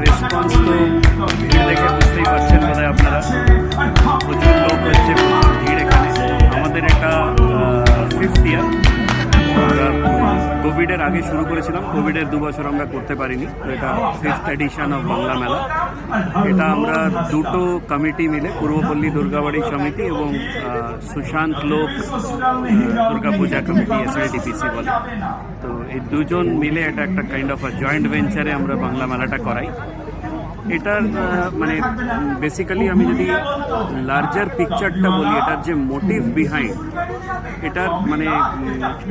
Response তো ভিড় দেখে বুঝতেই পারছেন বোধহয় আপনারা, প্রচুর লোক হচ্ছে, প্রচুর ভিড় এখানে। আমাদের এটা 5th ইয়ার। আমরা কোভিডের আগে শুরু করেছিলাম, কোভিডের 2 বছর আমরা করতে পারিনি, তো এটা 5th এডিশন অফ বাংলা মেলা। এটা আমরা দুটো কমিটি মিলে, পূর্বপল্লী দুর্গাবাড়ি সমিতি এবং সুশান্ত লোক দুর্গা পূজা কমিটি, SIDPC বলে, তো এই দুজন মিলে এটা একটা কাইন্ড অফ জয়েন্ট ভেঞ্চারে আমরা বাংলা মেলাটা করাই। এটার মানে বেসিক্যালি আমি যদি লার্জার পিকচারটা বলি, এটার যে মোটিভ বিহাইন্ড, এটার মানে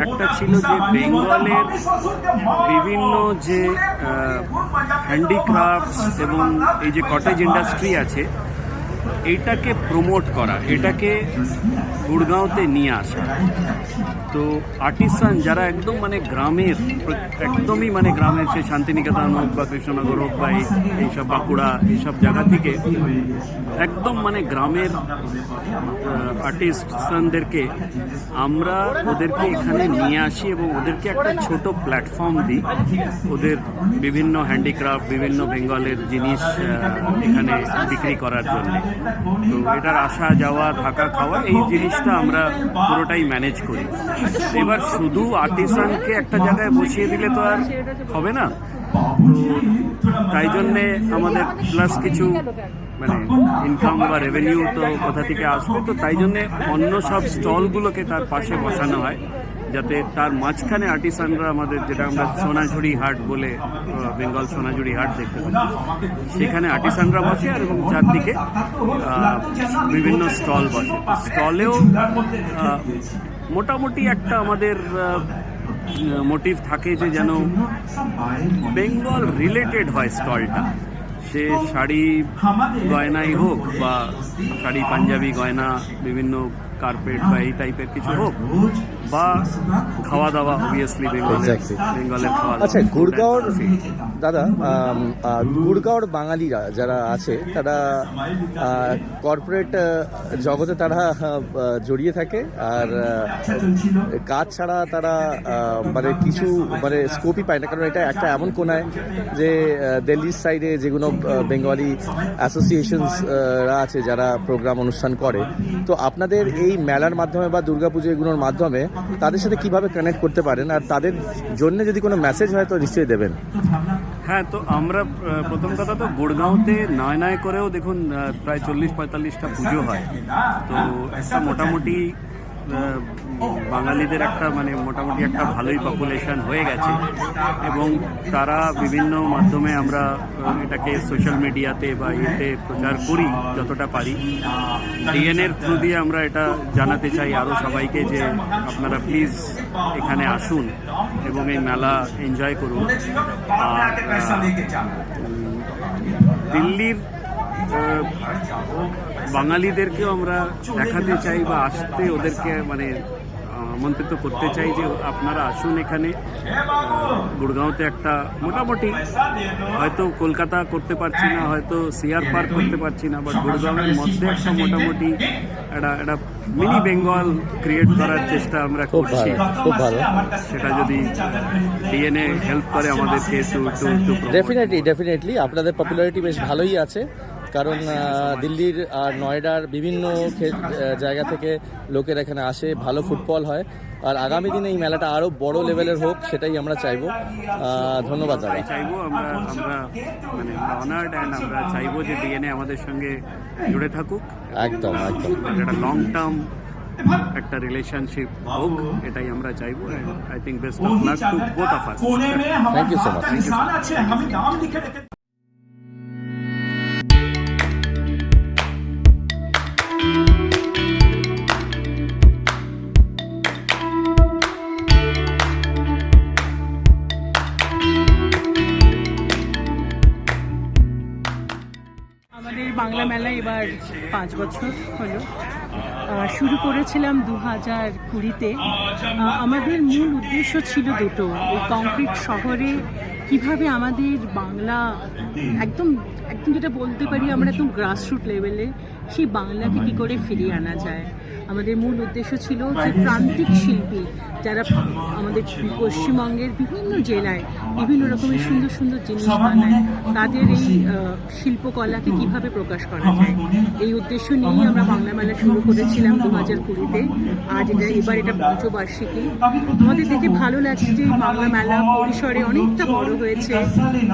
একটা ছিল যে বেঙ্গলের বিভিন্ন যে হ্যান্ডিক্রাফটস এবং এই যে কটেজ ইন্ডাস্ট্রি আছে, এইটাকে প্রমোট করা, এটাকে গুড়গাঁওতে নিয়ে আসা। তো আর্টিসান যারা একদম মানে গ্রামের, একদমই মানে গ্রামের, সে শান্তিনিকেতন হোক বা কৃষ্ণনগর হোক বা এইসব বাঁকুড়া, এইসব জায়গা থেকে একদম মানে গ্রামের আর্টিস্টদেরকে আমরা ওদেরকে এখানে নিয়ে আসি এবং ওদেরকে একটা ছোট প্ল্যাটফর্ম দিই, ওদের বিভিন্ন হ্যান্ডিক্রাফট, বিভিন্ন বেঙ্গলের জিনিস এখানে বিক্রি করার জন্য। তো এটার আসা যাওয়া, থাকা, খাওয়া, এই জিনিসটা আমরা পুরোটাই ম্যানেজ করি। এবার শুধু আর্টিসানকে একটা জায়গায় বসিয়ে দিলে তো আর হবে না, তো তাই জন্যে আমাদের প্লাস কিছু মানে ইনকাম বা রেভিনিউ তো কোথা থেকে আসবে, তো তাই জন্যে অন্য সব স্টলগুলোকে তার পাশে বসানো হয়, যাতে তার মাঝখানে আর্টিসানরা, আমাদের যেটা আমরা সোনাঝুরি হাট বলে, বেঙ্গল সোনাঝুরি হাট দেখতে পাই, সেখানে আর্টিসানরা বসে আর এবং চারদিকে বিভিন্ন স্টল বসে। স্টলেও মোটামুটি একটা আমাদের মোটিভ থাকে যে যেন বেঙ্গল রিলেটেড হয় স্টলটা, সে শাড়ি গয়নাই হোক বা শাড়ি, পাঞ্জাবি গয়না, বিভিন্ন কার্পেট বা এই টাইপের কিছু হোক, বা খাওয়া দাওয়া, অবভিয়াসলি বেঙ্গলের খাওয়া দাওয়া। আচ্ছা, গুড়গাঁওর দাদা, গুড়গাঁওর বাঙালিরা যারা আছে তারা কর্পোরেট জগতে তারা জড়িয়ে থাকে, আর কাজ ছাড়া তারা মানে কিছু মানে স্কোপই পায় না, কারণ এটা একটা এমন কোনায় যে দিল্লির সাইডে যেগুলো বেঙ্গলি অ্যাসোসিয়েশনসরা আছে যারা প্রোগ্রাম অনুষ্ঠান করে, তো আপনাদের এই মেলার মাধ্যমে বা দুর্গাপুজো এগুলোর মাধ্যমে তাদের সাথে কিভাবে কানেক্ট করতে পারেন, আর তাদের জন্য যদি কোনো মেসেজ হয় তো নিশ্চয়ই দেবেন। হ্যাঁ, তো আমরা প্রথম কথা তো গুড়গাঁওতে নয় করেও দেখুন প্রায় 40-45টা পুজো হয়, তো একটা মোটামুটি বাঙালিদের একটা মানে মোটামুটি একটা ভালোই পপুলেশন হয়ে গেছে, এবং তারা বিভিন্ন মাধ্যমে আমরা এটাকে সোশ্যাল মিডিয়াতে বা ইয়েতে প্রচার করি যতটা পারি। ডিএনএর থ্রু দিয়ে আমরা এটা জানাতে চাই আরও সবাইকে যে আপনারা প্লিজ এখানে আসুন এবং এই মেলা এনজয় করুন। আর দিল্লির বাঙালিদেরকেও আমরা দেখাতে চাই বা আসতে ওদেরকে মানে আমন্ত্রিত করতে চাই যে আপনারা আসুন এখানে। গুড়গাঁওতে একটা মোটামুটি, হয়তো কলকাতা করতে পারছি না, হয়তো সিআর পার্ক করতে পারছি না, বাট গুড়গাঁওয়ের মধ্যে একটা মোটামুটি একটা মিনি বেঙ্গল ক্রিয়েট করার চেষ্টা আমরা করছি। খুব ভালো, সেটা যদি ডিএনএ হেল্প করে আমাদেরকে ডেফিনেটলি আপনাদের পপুলারিটি বেশ ভালোই আছে, কারণ দিল্লির আর নয়ডার বিভিন্ন জায়গা থেকে লোকের এখানে আসে, ভালো ফুটবল হয়, আর আগামী দিনে এই মেলাটা আরও বড় লেভেলের হোক সেটাই আমরা চাইবো। ধন্যবাদ দাদা। চাইবো আমরা মানে অনার্ড, অ্যান্ড আমরা চাইবো যে ডিএনএ আমাদের সঙ্গে জুড়ে থাকুক, একদম একটা লং টার্ম একটা রিলেশনশিপ হোক, এটাই আমরা চাইবো। I think best of luck to both of us. Thank you so much. আমাদের বাংলা মেলা এবার 5 বছর হলো। শুরু করেছিলাম 2020-তে। আমাদের মূল উদ্দেশ্য ছিল দুটো, এই কংক্রিট শহরে কিভাবে আমাদের বাংলা একদম একদম যেটা বলতে পারি আমরা একদম গ্রাসরুট লেভেলে সেই বাংলাকে কী করে ফিরিয়ে আনা যায়। আমাদের মূল উদ্দেশ্য ছিল যে প্রান্তিক শিল্পী যারা আমাদের পশ্চিমবঙ্গের বিভিন্ন জেলায় বিভিন্ন রকমের সুন্দর সুন্দর জিনিস বানায়, তাদের এই শিল্পকলাকে কিভাবে প্রকাশ করা যায়, এই উদ্দেশ্য নিয়েই আমরা বাংলা মেলা শুরু করেছিলাম 2020-তে। আজ এবার এটা পঞ্চবার্ষিকী। আমাদের দেখে ভালো লাগছে যে এই বাংলা মেলা পরিসরে অনেকটা বড় হয়েছে,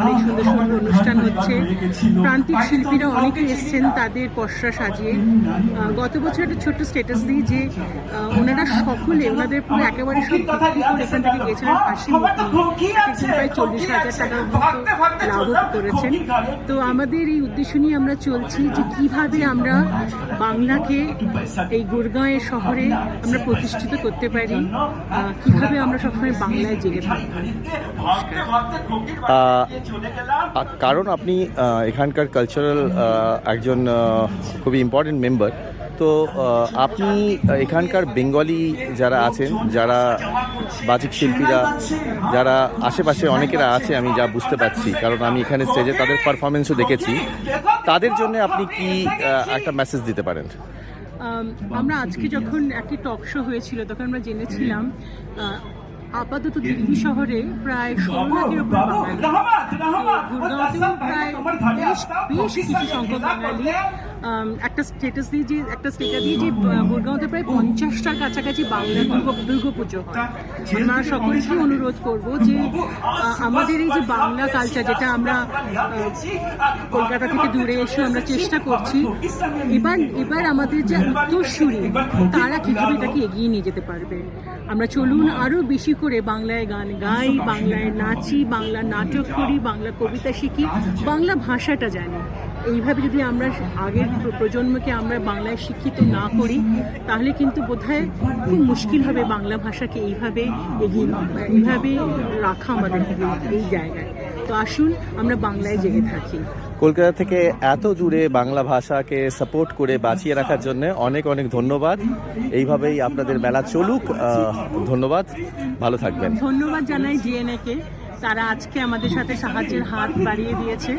অনেক সুন্দর সুন্দর অনুষ্ঠান হচ্ছে, প্রান্তিক শিল্পীরা অনেকে এসছেন তাদের পসরা সাজিয়ে। গত বছর একটা ছোট্ট স্ট্যাটাস দিই যে ওনারা সকলে ওনাদের পুরো একেবারে সব এখান থেকে গেছিলেন হাসি মুখে, প্রায় 40,000 টাকার মতো লাভও করেছেন। তো আমাদের এই উদ্দেশ্য নিয়ে আমরা চলছি যে কিভাবে আমরা বাংলাকে এই গুরগাঁওয়ের শহরে আমরা প্রতিষ্ঠিত করতে পারি, কিভাবে আমরা সবসময় বাংলায় জেগে থাকবো। কারণ আপনি এখানকার কালচারাল একজন খুবই ইম্পর্টেন্ট মেম্বার, তো আপনি এখানকার বেঙ্গলি যারা আছেন, যারা বাচিক শিল্পীরা, যারা আশেপাশে অনেকেরা আছে, আমি যা বুঝতে পারছি, কারণ আমি এখানে স্টেজে তাদের পারফরমেন্সও দেখেছি, তাদের জন্য আপনি কি একটা মেসেজ দিতে পারেন? আমরা আজকে যখন একটি টক শো হয়েছিল তখন আমরা জেনেছিলাম আপাতত দিল্লি শহরে প্রায় 16 লাখের উপর বাঙালি, গুরগাঁওতেও প্রায় বেশ কিছু সংখ্যক বাঙালি। একটা স্টেটাস দিয়ে যে গুরগাঁওতে প্রায় 50টার কাছাকাছি বাংলা দুর্গাপুজো হয়। আমরা সকলকে অনুরোধ করব যে আমাদের এই যে বাংলা কালচার, যেটা আমরা কলকাতা থেকে দূরে এসে আমরা চেষ্টা করছি, এবার আমাদের যে উত্তরসূরি তারা কীভাবে এটাকে এগিয়ে নিয়ে যেতে পারবে। আমরা চলুন আরও বেশি করে বাংলায় গান গাই, বাংলায় নাচি, বাংলা নাটক করি, বাংলা কবিতা শিখি, বাংলা ভাষাটা জানি। এইভাবে যদি আমরা আগের প্রজন্মকে আমরা বাংলায় শিক্ষিত না করি তাহলে কিন্তু বোধহয় খুব মুশকিল হবে বাংলা ভাষাকে এইভাবে এইভাবে রাখা আমাদের এই জায়গায়। তো আসুন আমরা বাংলায় জেগে থাকি। কলকাতা থেকে এত দূরে বাংলা ভাষাকে সাপোর্ট করে বাঁচিয়ে রাখার জন্য অনেক অনেক ধন্যবাদ। এইভাবেই আপনাদের মেলা চলুক। ধন্যবাদ, ভালো থাকবেন। ধন্যবাদ জানাই জিএনএ-কে, তারা আজকে আমাদের সাথে সাহায্যের হাত বাড়িয়ে দিয়েছে।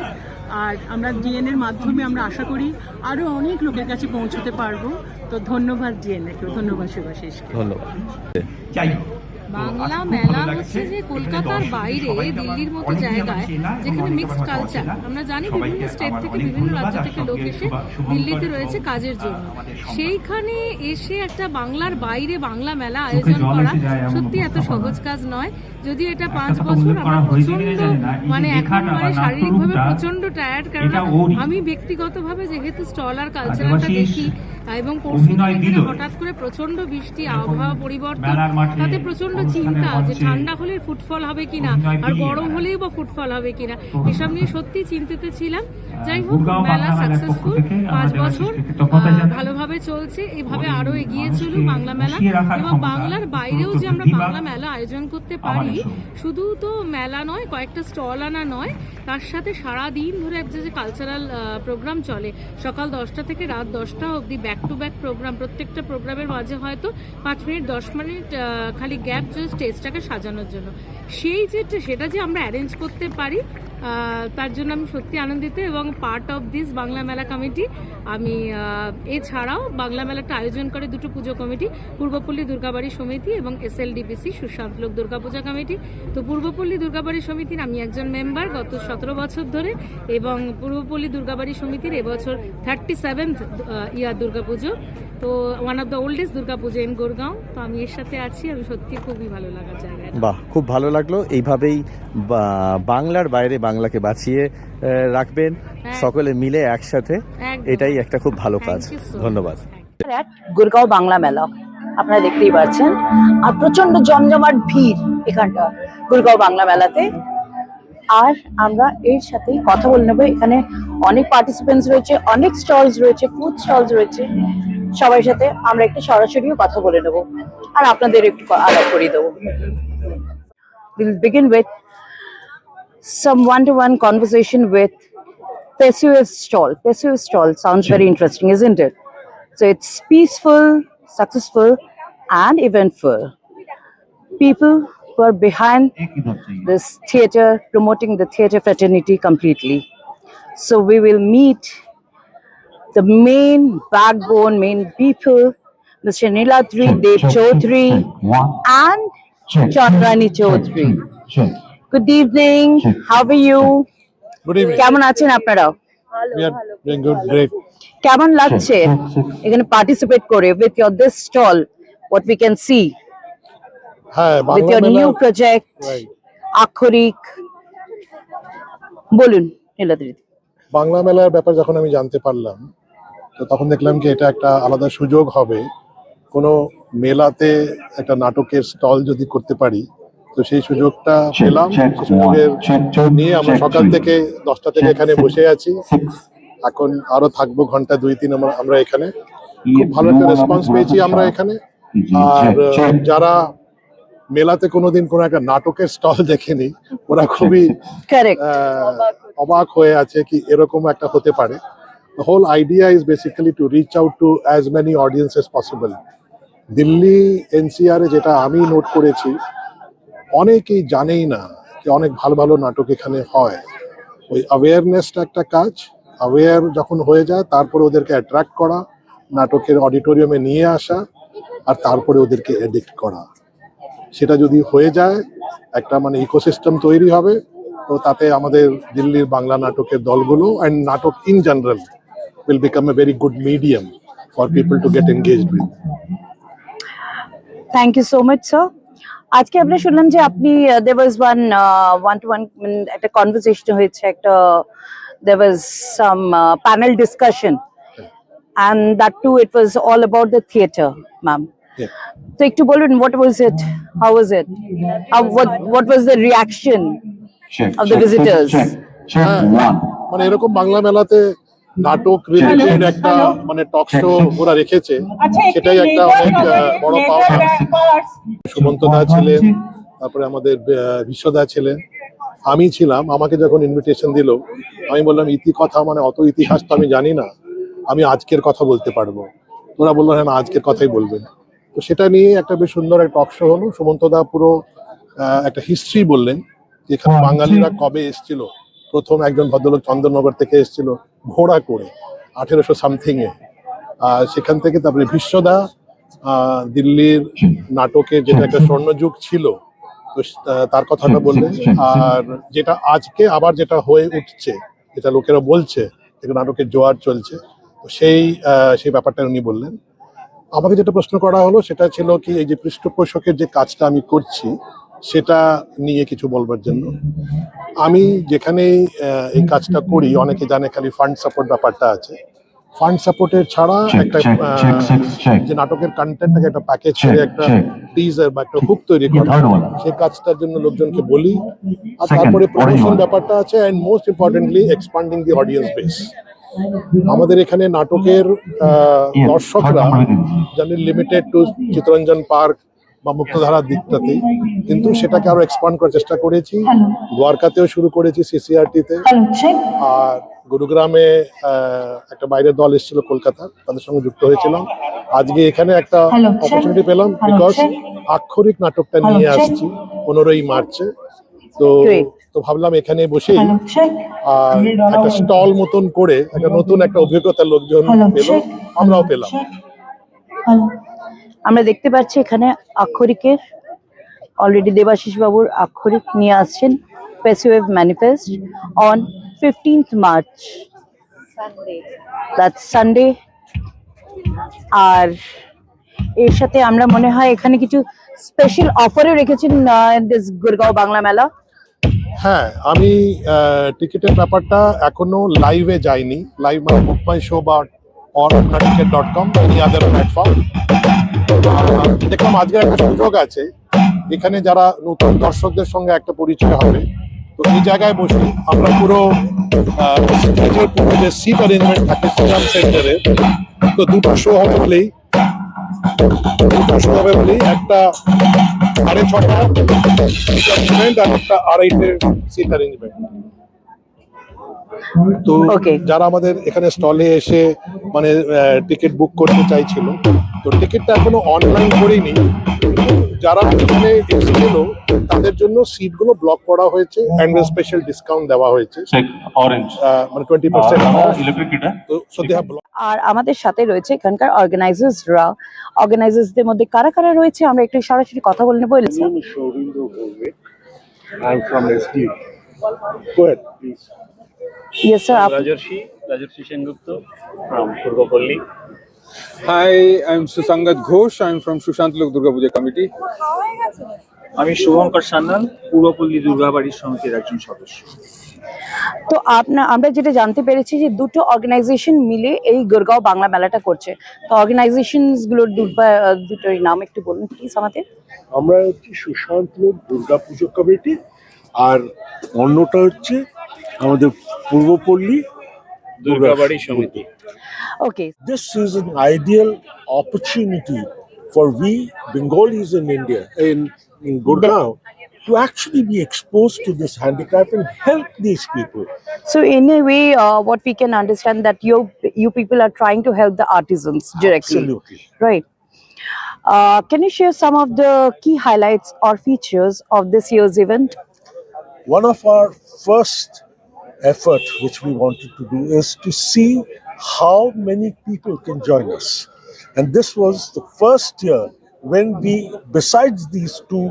আর আমরা জিএনএর মাধ্যমে আমরা আশা করি আরও অনেক লোকের কাছে পৌঁছতে পারবো। তো ধন্যবাদ জিএনএ-কে, ধন্যবাদ শুভাশিসকে। ধন্যবাদ। বাংলা মেলা হচ্ছে যে কলকাতার বাইরে দিল্লির মতো জায়গায় যেখানে মিক্সড কালচার, আমরা জানি বিভিন্ন স্টেট থেকে বিভিন্ন রাজ্য থেকে লোক এসে দিল্লিতে রয়েছে কাজের জন্য, সেইখানে এসে একটা বাংলার বাইরে বাংলা মেলা আয়োজন করা সত্যি এত সহজ কাজ নয়। যদিও এটা 5 বছর আমরা প্রচন্ড এখন শারীরিকভাবে প্রচন্ড টায়ার্ড, কারণ আমি ব্যক্তিগতভাবে যেহেতু স্টল আর কালচারটা দেখি এবং হঠাৎ করে প্রচন্ড বৃষ্টি, আবহাওয়া পরিবর্তন, তাতে প্রচন্ড চিন্তা যে ঠান্ডা হলে ফুটফল হবে কিনা আর গরম হলেই বা ফুটফল হবে কিনা, এসব নিয়ে সত্যি চিন্তিত ছিলাম। যাই হোক, মেলা সাকসেসফুল, 5 বছর ভালোভাবে চলছে, এভাবে আরো এগিয়ে চলুক বাংলা মেলা। এবং বাংলার বাইরেও যে আমরা বাংলা মেলা আয়োজন করতে পারি, শুধু তো মেলা নয়, কয়েকটা স্টল আনা নয়, তার সাথে সারাদিন ধরে একটা যে কালচারাল প্রোগ্রাম চলে, সকাল 10টা থেকে রাত 10টা অবধি ব্যাক টু ব্যাক প্রোগ্রাম, প্রত্যেকটা প্রোগ্রামের মাঝে হয়তো 5 মিনিট 10 মিনিট খালি গ্যাপ স্টেজটাকে সাজানোর জন্য, সেটা যে আমরা অ্যারেঞ্জ করতে পারি তার জন্য আমি সত্যি আনন্দিত এবং পার্ট অফ দিস বাংলা মেলা কমিটি। আমি এছাড়াও বাংলা মেলাটা আয়োজন করে দুটো পুজো কমিটি, পূর্বপল্লী দুর্গাবাড়ি সমিতি এবং SLDPC সুশান্ত লোক দুর্গাপূজা কমিটি। তো পূর্বপল্লী দুর্গাবাড়ি সমিতির আমি একজন মেম্বার গত 17 বছর ধরে, এবং পূর্বপল্লী দুর্গাবাড়ি সমিতির এবছর 37th ইয়ার দুর্গাপুজো, তো one of the oldest Durga Puja in Gurgaon. তো আমি এর সাথে আছি, আমি সত্যি খুবই ভালো লাগার জায়গা। বাহ, খুব ভালো লাগলো। এইভাবেই বাংলার বাইরে বাংলাকে বাঁচিয়ে রাখবেন সকলে মিলে একসাথে, এটাই একটা খুব ভালো কাজ। ধন্যবাদ। গুরগাঁও বাংলা মেলা আপনারা দেখতেই পাচ্ছেন, আর প্রচন্ড জমজমাট ভিড় এখানটা গুরগাঁও বাংলা মেলাতে। আর আমরা এর সাথেই কথা বলে নেবো, এখানে অনেক পার্টিসিপেন্টস রয়েছে, অনেক স্টলস রয়েছে, ফুড স্টলস রয়েছে, সবার সাথে আমরা একটু সরাসরিও কথা বলে নেবো আর আপনাদের একটু আলাপ করিয়ে দেবো। We'll begin with some one-to-one conversation with Pesu's stall. Pesu's stall sounds very interesting, isn't it? So it's peaceful, successful, and eventful. People who are behind this theatre, promoting the theatre fraternity completely. So we will meet the main backbone, main people, Mr. Niladri Dev Chaudhary and Chandrani Chaudhary. Good evening. How are you? Good evening. কেমন আছেন আপনারা? We are doing good, great. কেমন লাগছে এখানে participate করে with your this stall, what we can see হ্যাঁ, with Bangla your new মেলা project, Right. আক্ষরিক, বলুন নীলাদ্রি। বাংলা মেলার ব্যাপার যখন আমি জানতে পারলাম, তো তখন দেখলাম কি এটা একটা আলাদা সুযোগ হবে। কোনো মেলাতে একটা নাটকের স্টল যদি করতে পারি, তো সেই সুযোগটা পেলাম। সেই সুযোগের নিয়ে আমরা সকাল থেকে 10টা থেকে এখানে বসে আছি। এখন আরো থাকবো ঘন্টা 2-3 আমরা এখানে। খুব ভালো একটা রেসপন্স পেয়েছি আমরা এখানে। আর যারা মেলাতে কোনোদিন কোনো একটা নাটকের স্টল দেখেনি, ওরা খুবই কারেক্ট। অবাক হয়ে আছে কি এরকম একটা হতে পারে। The whole idea is basically to reach out to as many audience as possible. Delhi NCR যেটা আমি নোট করেছি, অনেকেই জানেই না যে অনেক ভালো ভালো নাটক এখানে হয়। ওই অ্যাওয়ারনেসটা একটা কাজ। অ্যাওয়ার যখন হয়ে যায়, তারপরে ওদেরকে অ্যাট্রাক্ট করা, নাটকের অডিটোরিয়ামে নিয়ে আসা, আর তারপরে ওদেরকে এডিক্ট করা। সেটা যদি হয়ে যায়, একটা মানে ইকোসিস্টেম তৈরি হবে। তো তাতে আমাদের দিল্লির বাংলা নাটকের দলগুলো অ্যান্ড নাটক in general will become a very good medium for people to get engaged with. Thank you so much sir. আজকে আমরা শুনলাম যে আপনি there was one to one একটা কনভারসেশন হয়েছে, একটা there was some panel discussion and that too it was all about the theatre, ma'am. Yeah. তো একটু বলুন, what was it, how was it, what was the reaction of the visitors? মানে এরকম বাংলা মেলাতে নাটক রিলেটেড একটা মানে টক শো ওরা রেখেছে, সেটাই একটা অনেক বড় পাওয়া। সুমন্ত দা ছিলেন, তারপরে আমাদের বিশ্বদা ছিলেন, আমি ছিলাম। আমাকে যখন ইনভিটেশন দিল, আমি বললাম ইতিকথা মানে অত ইতিহাস তো আমি জানি না, আমি আজকের কথা বলতে পারবো। ওরা বললো হ্যাঁ, আজকের কথাই বলবেন। তো সেটা নিয়ে একটা বেশ সুন্দর একটা টক শো হলো। সুমন্ত দা পুরো একটা হিস্ট্রি বললেন, এখানে বাঙালিরা কবে এসেছিল। প্রথম একজন ভদ্রলোক চন্দননগর থেকে এসেছিল ঘোড়া করে 1800 সামথিং এ। সেখান থেকে তারপরে বিশ্বদা দিল্লির নাটকের যেটা একটা স্বর্ণযুগ ছিল, তো তার কথাটা বললেন। আর যেটা আজকে আবার যেটা হয়ে উঠছে, যেটা লোকেরা বলছে যে নাটকের জোয়ার চলছে, তো সেই ব্যাপারটা উনি বললেন। আমাকে যেটা প্রশ্ন করা হলো সেটা ছিল কি, এই যে পৃষ্ঠপোষকের যে কাজটা আমি করছি সেটা নিয়ে কিছু বলবার জন্য। আমি যেখানেই এই কাজটা করি, অনেকে জানে খালি ফান্ড সাপোর্ট ব্যাপারটা আছে। ফান্ড সাপোর্টের ছাড়া একটা যে নাটকের কন্টেন্টটাকে একটা প্যাকেজ করে একটা টিজার বা একটা হুক তৈরি করা, সেই কাজটার জন্য লোকজনকে বলি। আর তারপরে প্রমোশন ব্যাপারটা আছে, and most importantly expanding the audience base. আমাদের এখানে নাটকের দর্শকরা জানি লিমিটেড টু চিত্তরঞ্জন পার্ক বা মুক্তধারার দিকটাতে, কিন্তু সেটাকে আরো এক্সপান্ড করার চেষ্টা করেছি। দ্বারকাতেও শুরু করেছি, সিসিআরটিতে, আর গুরুগ্রামে একটা বাইরের দল এসেছিল কলকাতা, তাদের সঙ্গে যুক্ত হয়েছিলাম। আজকে এখানে একটা অপরচুনিটি পেলাম, বিকজ আক্ষরিক নাটকটা নিয়ে আসছি 15ই মার্চে। তো ভাবলাম এখানে বসেই আর একটা স্টল মতন করে একটা নতুন একটা অভিজ্ঞতা লোকজন পেল, আমরাও পেলাম। আমরা দেখতে পাচ্ছি এখানে আক্ষরিকের অলরেডি দেবাশিস বাবুর আক্ষরিক নিয়ে আসছেন পেসিওয়েভ manifest on 15th March, that's Sunday। আর এর সাথে আমরা মনে হয় এখানে কিছু স্পেশাল অফারও রেখেছেন দিস গুরগাঁও বাংলা মেলা। হ্যাঁ, আমি টিকিটের ব্যাপারটা এখনো লাইভে যাইনি। লাইভ মানে বুক মাই শো বা ticket.com এনি আদার প্ল্যাটফর্ম। দেখলাম আজকে একটা সুযোগ আছে, এখানে যারা নতুন দর্শকদের সঙ্গে একটা পরিচয় হবে। তো এই জায়গায় বসে আমরা পুরো স্টেজের পুরো যে সিট অ্যারেঞ্জমেন্ট থাকে সিনেমা সেন্টারে, তো দুটো শো হবে বলেই একটা 6:30 আর একটা 2:30 সিট অ্যারেঞ্জমেন্ট। তো যারা আমাদের এখানে স্টলে এসে মানে টিকিট বুক করতে চাইছিল, তো টিকিটটা এখনো অনলাইন করিনি, কিন্তু যারা এখানে এসেছিল তাদের জন্য সিটগুলো ব্লক করা হয়েছে অ্যান্ড স্পেশাল ডিসকাউন্ট দেওয়া হয়েছে, orange মানে 20% অফ। electric এটা So they have blocked. আর আমাদের সাথে রয়েছে এখানকার অর্গানাইজার্সদের মধ্যে কারা কারা রয়েছে আমরা একটু সরাসরি কথা বলে নেবো। I'm from SD. Go ahead, please. Yes, sir. Rajarshi Sengupta from Purvapalli. Hi, I'm Susangat Ghosh. I'm from Sushant Lok Durga Puja Committee. আমি শুভঙ্কর সান্যাল, পূর্বপল্লী দুর্গাবাড়ির সমিতির একজন সদস্য। তো আমরা যেটা জানতে পেরেছি যে দুটো অর্গানাইজেশন মিলে এই গুরগাঁও বাংলা মেলাটা করছে, তো অর্গানাইজেশনস গুলোর দুটোর নাম একটু বলুন প্লিজ আমাদের। আমরা হচ্ছে সুশান্ত লোক দুর্গা পুজো কমিটি, আর অন্যটা হচ্ছে আমাদের পূর্বপল্লী দুর্গাবাড়ি সমিতি। ওকে, This is an ideal opportunity for we Bengalis in India, in Gurgaon, to actually be exposed to this handicraft and help these people. so in a way what we can understand that you people are trying to help the artisans directly. Absolutely. Right. Can you share some of the key highlights or features of this year's event? One of our first effort which we wanted to do is to see how many people can join us. And this was the first year when we, besides these two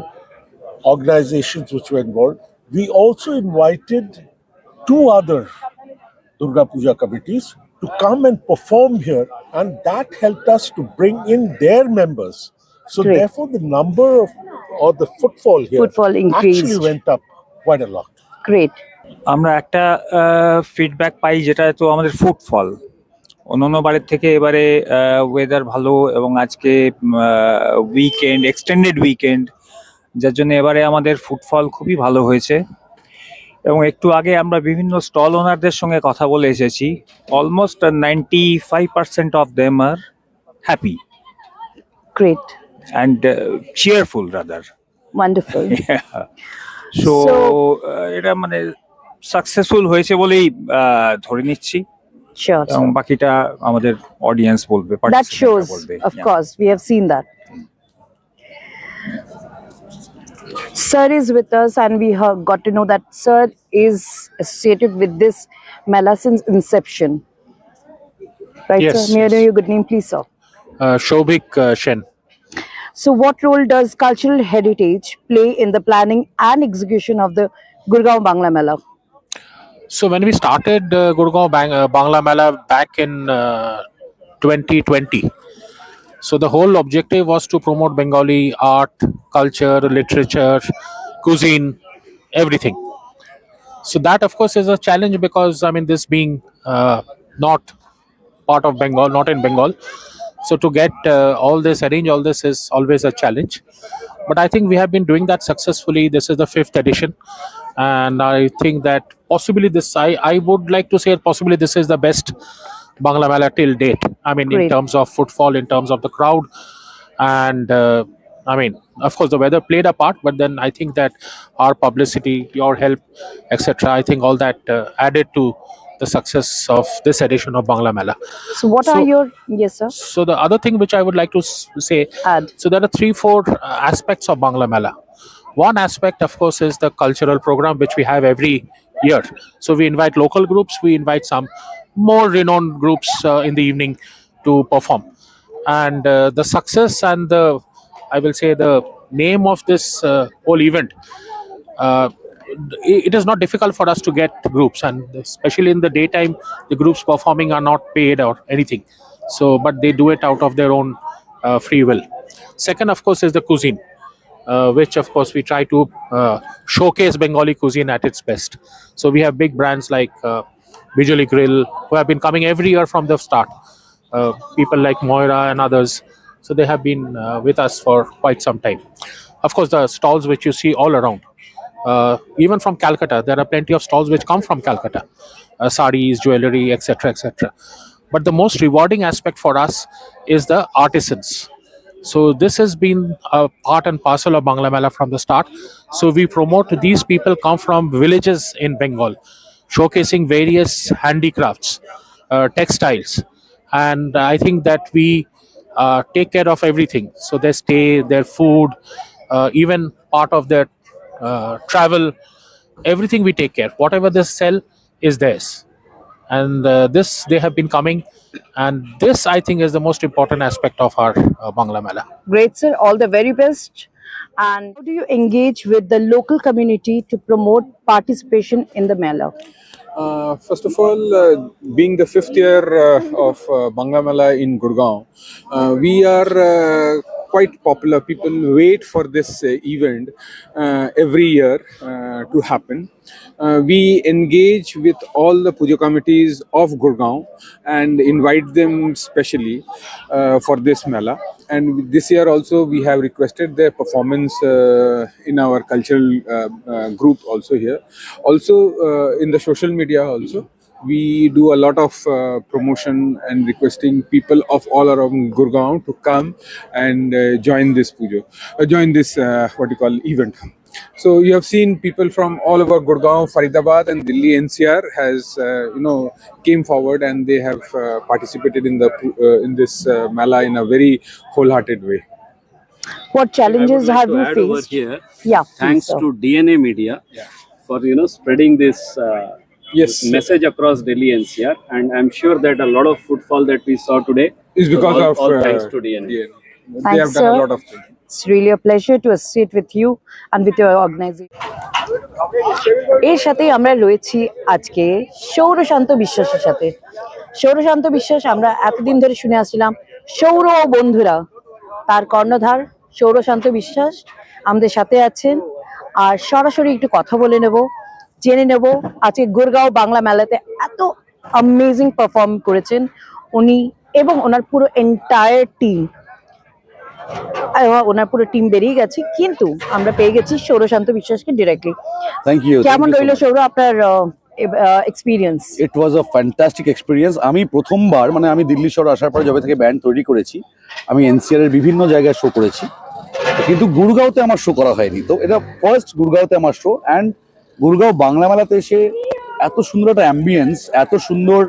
organizations which were involved, we also invited two other Durga Puja committees to come and perform here, and that helped us to bring in their members. So Great. therefore the number of, or the footfall here Footfall actually increased. went up quite a lot. Great. আমরা একটা feedback পাই যেটা তো আমাদের footfall অন্যান্য বারের থেকে এবারে weather ভালো এবং আজকে উইকেন্ড, এক্সটেন্ডেড উইকেন্ড, যার জন্য এবারে আমাদের ফুটফল খুবই ভালো হয়েছে। এবং একটু আগে আমরা বিভিন্ন স্টল ওনারদের সঙ্গে কথা বলে এসেছি, almost 95% of them are happy Great. And cheerful rather. Wonderful. So So- এটা মানে সাকসেসফুল হয়েছে বলেই ধরে নিচ্ছি, Sure. এবং Sir. বাকিটা আমাদের অডিয়েন্স বলবে, That participant shows, বলবে। of Yeah. course, we have seen that. Sir is with us, and we have got to know that Sir is associated with this Mela since inception. Right, Yes, sir? May I know yes. your good name, please, sir? Shobhik Shen. So, what role does cultural heritage play in the planning and execution of the Gurgaon Bangla Mela? So when we started Gurgaon Bangla Mela back in 2020, so the whole objective was to promote Bengali art, culture, literature, cuisine, everything. So that of course is a challenge because I mean this being not part of Bengal, not in Bengal. So to get arrange all this is always a challenge. But I think we have been doing that successfully. This is the 5th edition. And I think that possibly I would like to say possibly this is the best Bangla Mela till date. I mean, Great. in terms of footfall, in terms of the crowd. And I mean, of course, the weather played a part, but then I think that our publicity, your help, etc., I think all that added to the success of this edition of Bangla Mela. So, what are So- your, yes, sir, So the other thing which I would like to say, add? so there are 3-4 aspects of Bangla Mela. One aspect, of course, is the cultural program which we have every year. So we invite local groups, we invite some more renowned groups in the evening to perform. And the success and I will say the name of this whole event, it is not difficult for us to get groups, and especially in the daytime, the groups performing are not paid or anything. So, but they do it out of their own free will. Second, of course, is the cuisine, which of course we try to showcase Bengali cuisine at its best. So we have big brands like Bijoli Grill, who have been coming every year from the start. People like Moira and others. So they have been with us for quite some time. Of course, the stalls which you see all around, even from Calcutta, there are plenty of stalls which come from Calcutta, sarees, jewelry, etc., etc. But the most rewarding aspect for us is the artisans. So this has been a part and parcel of Bangla Mela from the start. So we promote these people come from villages in Bengal, showcasing various handicrafts, textiles, and I think that we take care of everything. So their stay, their food, even part of their travel, everything we take care. Whatever they sell is theirs. And this, they have been coming. And this, I think, is the most important aspect of our Bangla Mela. Great, sir. All the very best. And how do you engage with the local community to promote participation in the Mela? First of all, being the 5th year of Bangla Mela in Gurgaon, we are quite popular. People wait for this event every year to happen. We engage with all the puja committees of Gurgaon and invite them specially for this Mela. And this year also we have requested their performance in our cultural group also here. Also in the social media also, we do a lot of promotion and requesting people of all around Gurgaon to come and join this puja, join this what you call event. So you have seen people from all over Gurgaon, Faridabad and Delhi NCR has came forward and they have participated in this Mela in a very wholehearted way. What challenges have you Over faced? here, Yeah, thanks please, sir. to DNA Media for spreading this Yes, message across Delhi NCR, and I'm sure that a lot of footfall that we saw today Is because all, of all thanks to DNA. they Thanks, have done sir. a lot of things. It's really a pleasure to associate with you and with your organization. এর সাথেই আমরা রয়েছি আজকে সৌরশান্ত বিশ্বাসের সাথে। সৌরশান্ত বিশ্বাস আমরা এতদিন ধরে শুনে আসছিলাম সৌর বন্ধুরা, তার কর্ণধার সৌরশান্ত বিশ্বাস আমাদের সাথে আছেন। আর সরাসরি একটু কথা বলে নেব, জেনে নেব আজকে গুরগাঁও বাংলা মেলাতে এত অ্যামেজিং পারফর্ম করেছেন উনি এবং ওনার পুরো এন্টায়ার টিম। ওনার পুরো টিম বেরিয়ে গেছে, কিন্তু আমরা পেয়ে গেছি সৌরশান্ত বিশ্বাসকে ডিরেক্টলি। Thank you. কেমন রইল সৌর আপনার experience? It was a fantastic experience. আমি প্রথমবার আমি দিল্লি শহর আসার পরে যবে থেকে ব্যান্ড তৈরি করেছি, আমি এনসিআর এর বিভিন্ন জায়গায় শো করেছি, কিন্তু গুরগাঁওতে আমার শো করা হয়নি। তো এটা ফার্স্ট গুরগাঁওতে আমার শো। অ্যান্ড গুরগাঁও বাংলা মেলাতে এসে এত সুন্দর একটা অ্যাম্বিয়েন্স, এত সুন্দর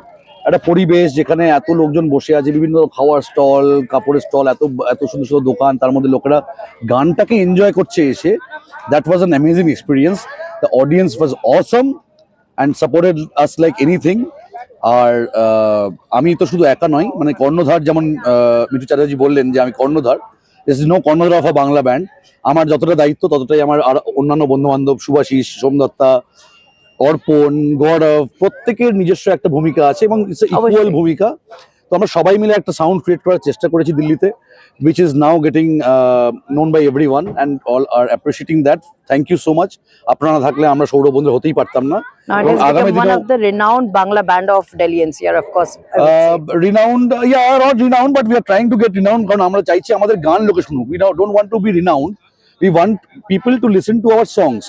একটা পরিবেশ, যেখানে এত লোকজন বসে আছে, বিভিন্ন খাওয়ার স্টল, কাপড়ের স্টল, এত এত সুন্দর সুন্দর দোকান, তার মধ্যে লোকেরা গানটাকে এনজয় করছে এসে। That was an amazing experience. The audience was awesome and supported us like anything. আর আমি তো শুধু একা নয়, কর্ণধার, যেমন মিঠু চ্যাটার্জি বললেন যে আমি কর্ণধার, দিস ইজ নো কর্ণধার অফ আ বাংলা ব্যান্ড। আমার যতটা দায়িত্ব ততটাই আমার আর অন্যান্য বন্ধু বান্ধব, সুভাষিস, সোমদত্তা, অর্পণ, গৌরব, প্রত্যেকের নিজস্ব একটা ভূমিকা আছে এবং ইটস ইকুয়াল ভূমিকা। তো আমরা সবাই মিলে একটা সাউন্ড ক্রিয়েট করার চেষ্টা করেছি দিল্লিতে, which is now getting known by everyone and all are appreciating that. Thank you so much. আপনারা না থাকলে আমরা সৌর বন্ধু হতেই পারতাম না। আগামী দিনে one of the renowned Bangla band of Delhi NCR, of course. Renowned, yeah, not renowned, but we are trying to get renowned, কারণ আমরা চাইছি আমাদের গান লোকে শুনুক। We don't want to be renowned, we want people to listen to our songs.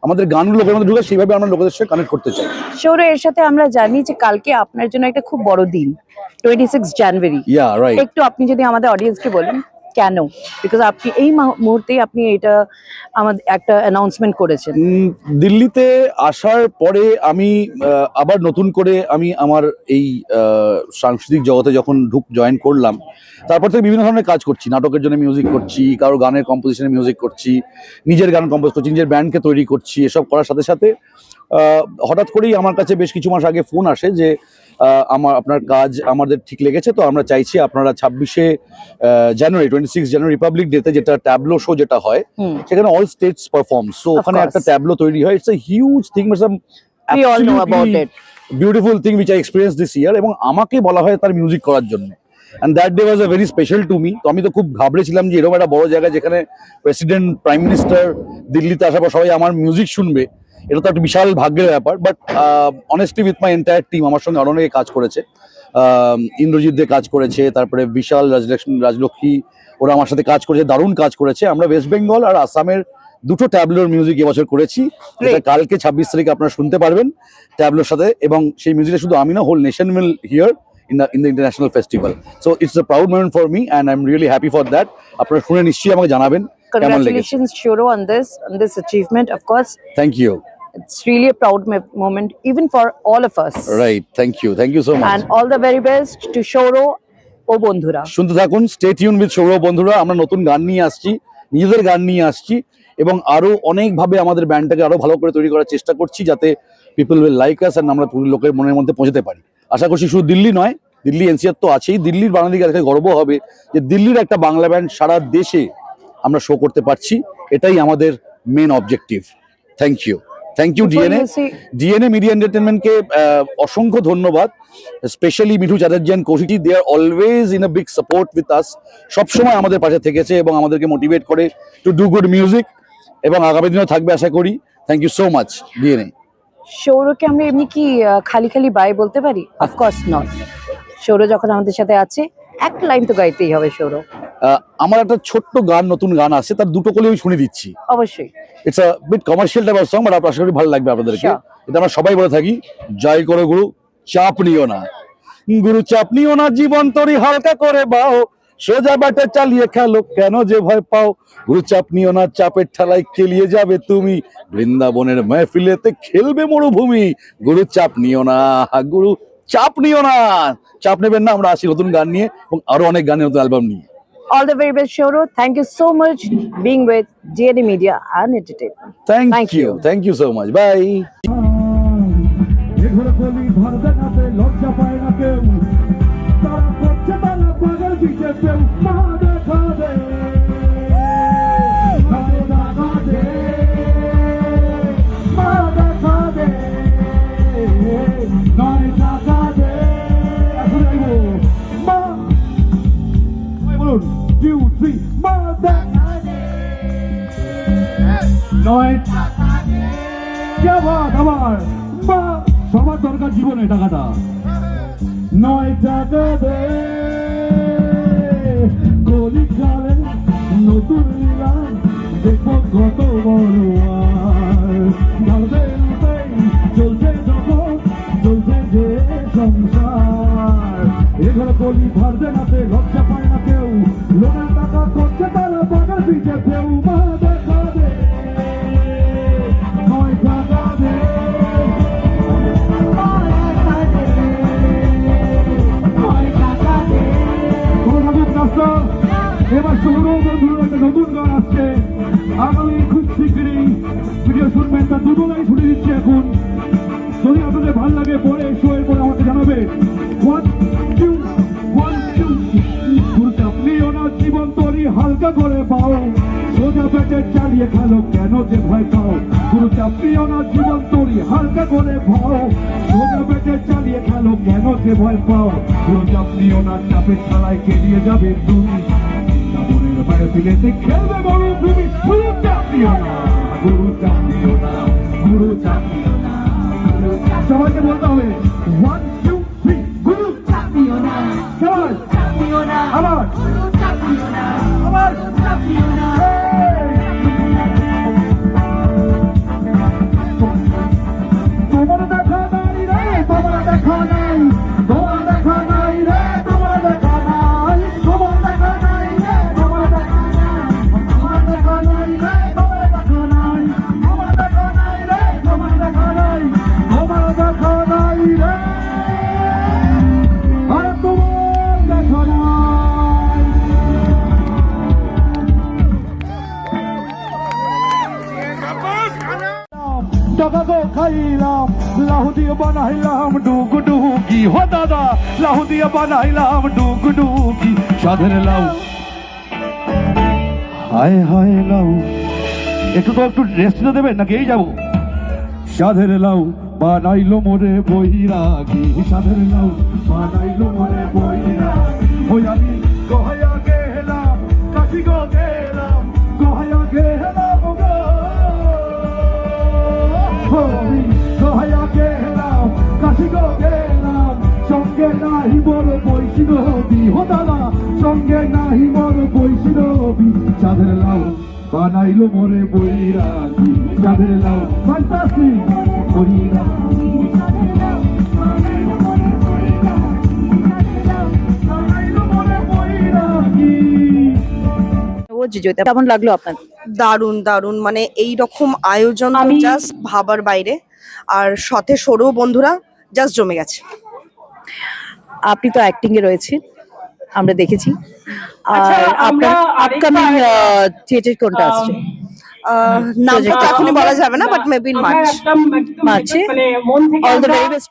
আমাদের গানগুলো লোকের মধ্যে ঢুকে সেইভাবে আমরা লোকেদের সাথে কানেক্ট করতে চাই। সৌর, এর সাথে আমরা জানি যে কালকে আপনার জন্য একটা খুব বড় দিন, 26 জানুয়ারি। Yeah, right. একটু আপনি যদি আমাদের অডিয়েন্সকে বলেন কেন, বিকজ আপনি এই মুহূর্তে আপনি এটা আমাদের একটা অ্যানাউন্সমেন্ট করেছেন। দিল্লিতে আসার পরে আমি আবার নতুন করে আমি আমার এই সাংস্কৃতিক জগতে যখন জয়েন করলাম, তারপর থেকে বিভিন্ন ধরনের কাজ করছি। নাটকের জন্য মিউজিক করছি, কারো গানের কম্পোজিশনে মিউজিক করছি, নিজের গান কম্পোজ করছি, নিজের ব্যান্ডকে তৈরি করছি। এসব করার সাথে সাথে হঠাৎ করেই আমার কাছে বেশ কিছু মাস আগে ফোন আসে যে আপনার কাজ আমাদের ঠিক লেগেছে, তো আমরা চাইছি আপনারা 26শে জানুয়ারি 26 জানুয়ারি রিপাবলিক ডেতে যেটা ট্যাবলো শো যেটা হয়, সেখানে অল স্টেটস পারফর্ম। সো ওখানে একটা ট্যাবলো তৈরি হয়। It's a huge thing, We all know about it. Beautiful thing which I experienced this year, এবং আমাকে বলা হয় তার মিউজিক করার জন্য। And that day was a very special to me. তো আমি তো খুব ঘাবড়েছিলাম যে এরকম একটা বড় জায়গায় যেখানে প্রেসিডেন্ট, প্রাইম মিনিস্টার দিল্লিতে আসার পর সবাই আমার মিউজিক শুনবে, এটা তো একটা বিশাল ভাগ্যের ব্যাপার। But honestly with my entire team, আমার সঙ্গে অনেকে কাজ করেছে, ইন্দ্রজিৎ দে কাজ করেছে, তারপরে বিশাল, রাজলক্ষ্মী, ওরা আমার সাথে কাজ করেছে, দারুণ কাজ করেছে। আমরা ওয়েস্ট বেঙ্গল আর আসামের দুটো ট্যাবলোর মিউজিক এবছর করেছি, যেটা কালকে 26 তারিখে আপনারা শুনতে পারবেন ট্যাবলোর সাথে। এবং সেই মিউজিকটা শুধু আমি না, whole nation will hear in the international festival. So it's a proud moment for me and I'm really happy for that. আপনারা শুনে নিশ্চয়ই আমাকে জানাবেন কেমন লেগেছে। Congratulations Shoro on this achievement, of course. Thank you. It's really a proud moment even for all of us. Right, thank you so much. And all the very best to Shoro ও বন্ধুরা। শুনতে থাকুন, stay tune with Sourav বন্ধুরা। আমরা নতুন গান নিয়ে আসছি, নিজেদের গান নিয়ে আসছি, এবং আরো অনেকভাবে আমাদের ব্যান্ডটাকে আরো ভালো করে তৈরি করার চেষ্টা করছি, যাতে people will like us and আমরা লোকের মনের মধ্যে পৌঁছাতে পারি। আশা করছি শুধু দিল্লি নয়, দিল্লি এনসিআর তো আছেই, দিল্লির বাঙালির কাছে গর্ব হবে যে দিল্লির একটা বাংলা ব্যান্ড সারা দেশে আমরা শো করতে পারছি। এটাই আমাদের main objective. Thank you DNA media এন্টারটেনমেন্টকে অসংখ্য ধন্যবাদ, specially Mithu Chatterjee and Kaushiki. They are always in a big support with us, সবসময় আমাদের পাশে থেকেছে এবং আমাদেরকে মোটিভেট করে টু ডু গুড মিউজিক, এবং আগামী দিনেও থাকবে আশা করি। Thank you so much DNA. সৌরভকে আমরা এমনি কি খালি খালি বাই বলতে পারি? Of course not. সৌরভ যখন আমাদের সাথে আছে, এক লাইন তো গাইতেই হবে সৌরভ। আমার একটা ছোট্ট গান, নতুন গান আছে, তার দুটো কলে আমি শুনে দিচ্ছি। অবশ্যই। It's a bit commercial type of song, but আশা করি ভালো লাগবে আপনাদেরকে। এটা আমরা সবাই বলে থাকি, জয় করো গুরু, চাপ নিও না, গুরু চাপ নিও না, জীবন তরি হালকা করে বাও, সোজা ব্যাটে চালিয়ে খেলো, কেন যে ভয় পাও, গুরু চাপ নিও না, চাপের ঠেলায় খেলিয়ে যাবে তুমি, বৃন্দাবনের মেহফিলেতে খেলবে মরুভূমি, গুরু চাপ নিও না, গুরু চাপ নিও না, চাপ নেবেন না। আমরা আসি নতুন গান নিয়ে এবং আরো অনেক গানের নতুন অ্যালবাম নিয়ে। All the very best, Shouro. Thank you so much being with DNA Media and Entertainment. Thank you. Thank you so much. Bye. সবার দরকার জীবনে টাকাটা, 9 টাকা দে গলি খালে নতুন লীলা, দেখো কত বড় চলছে জগৎ, চলছে যে সংসার, এগুলো গলি ভারতে নাতে লজ্জা পায় না কেউ, লোকের টাকা করছে তারা বাগার পিছে কেউ, মা দেখা দে 9 টাকা দে। এবার সৌরভ বন্ধুর একটা নতুন গান আসছে, আগামী খুব শীঘ্রই ভিডিও শুনবেন, তার দুটোই শুনে দিচ্ছে এখন। যদি আপনাদের ভালো লাগে পরে শো এর পরে আমাকে জানাবে। 1 2 1 2 গুরু চাপ নিও না, জীবন তরি হালকা করে পাও, সোজা পেটে চালিয়ে খেলো, কেন যে ভয় পাও, গুরু চাপ নিও না, জীবন তরি হালকা করে পাও, সোজা পেটে চালিয়ে খেলো, কেন যে ভয় পাও, গুরু চাপ নিও না, চাপের খেলায় কেলিয়ে যাবে তুমি, ফিলেতে খেলবে বড় তুমি, গুরু চাপ নিও না, গুরু চাপ নিও না, গুরু চাপ নিও না। সবাইকে বলতে হবে 1 2 3 গুরু চাপ নিও না, সবাই চাপ নিও না, আবার গুরু চাপ নিও না, আবার গুরু চাপ নিও না। তোমার দেখা নাই রে, তোমার দেখা নাই, তোমার দেখা নাই রে, তোমার দেখা নাই, তোমার দেখা নাই রে, তোমার দেখা নাই, তোমার দেখা নাই রে, তোমার দেখা নাই, তোমার দেখা নাই রে, তোমার দেখা নাই, তোমার দেখা নাই রে, আরে তোমার দেখা নাই। টাকা গো খাইলাম, লাহু দিয়ে বানাইলাম ডুগডুগি, হো দাদা লাহু দিয়ে বানাইলাম ডুগডুগি, সাধের লাউ হায় হায় লাউ, একটু রেস্ট দিতে দেবেন নাকি এই যাবো। সাধের লাউ বানাইলো মোরে বৈরাগী, সাধের লাউ বানাইলো মোরে বৈরাগী, ওই আমি গহয়া গেলাম, কাশি গো গেলাম, গহয়া গেলাম গো, গহয়া গেলাম, কাশি গো গেলাম, সঙ্গে নাহি বড় বৈষ্ণবী, হো দাদা সঙ্গে নাহি বড় বৈষ্ণবী, চাঁদের লাউ বানাইলো মোরে বৈরাগী, চাঁদের লাউ ফ্যান্টাস্টিক বৈরাগী, বানাইলো মোরে বৈরাগী। কেমন লাগলো আপনার? দারুণ দারুণ, মানে এই রকম আয়োজন জাস্ট ভাবার বাইরে, আর সাথে সৌরভ বন্ধুরা জাস্ট জমে গেছে। আপনি তো অ্যাক্টিং এ রয়েছেন, আমরা দেখেছি। আর আপনার আপকামিং থিয়েটার কোনটা আসছে? নামটা তো এখনই বলা যাবে না, বাট মেবি ইন মার্চ। মার্চে? All the very best.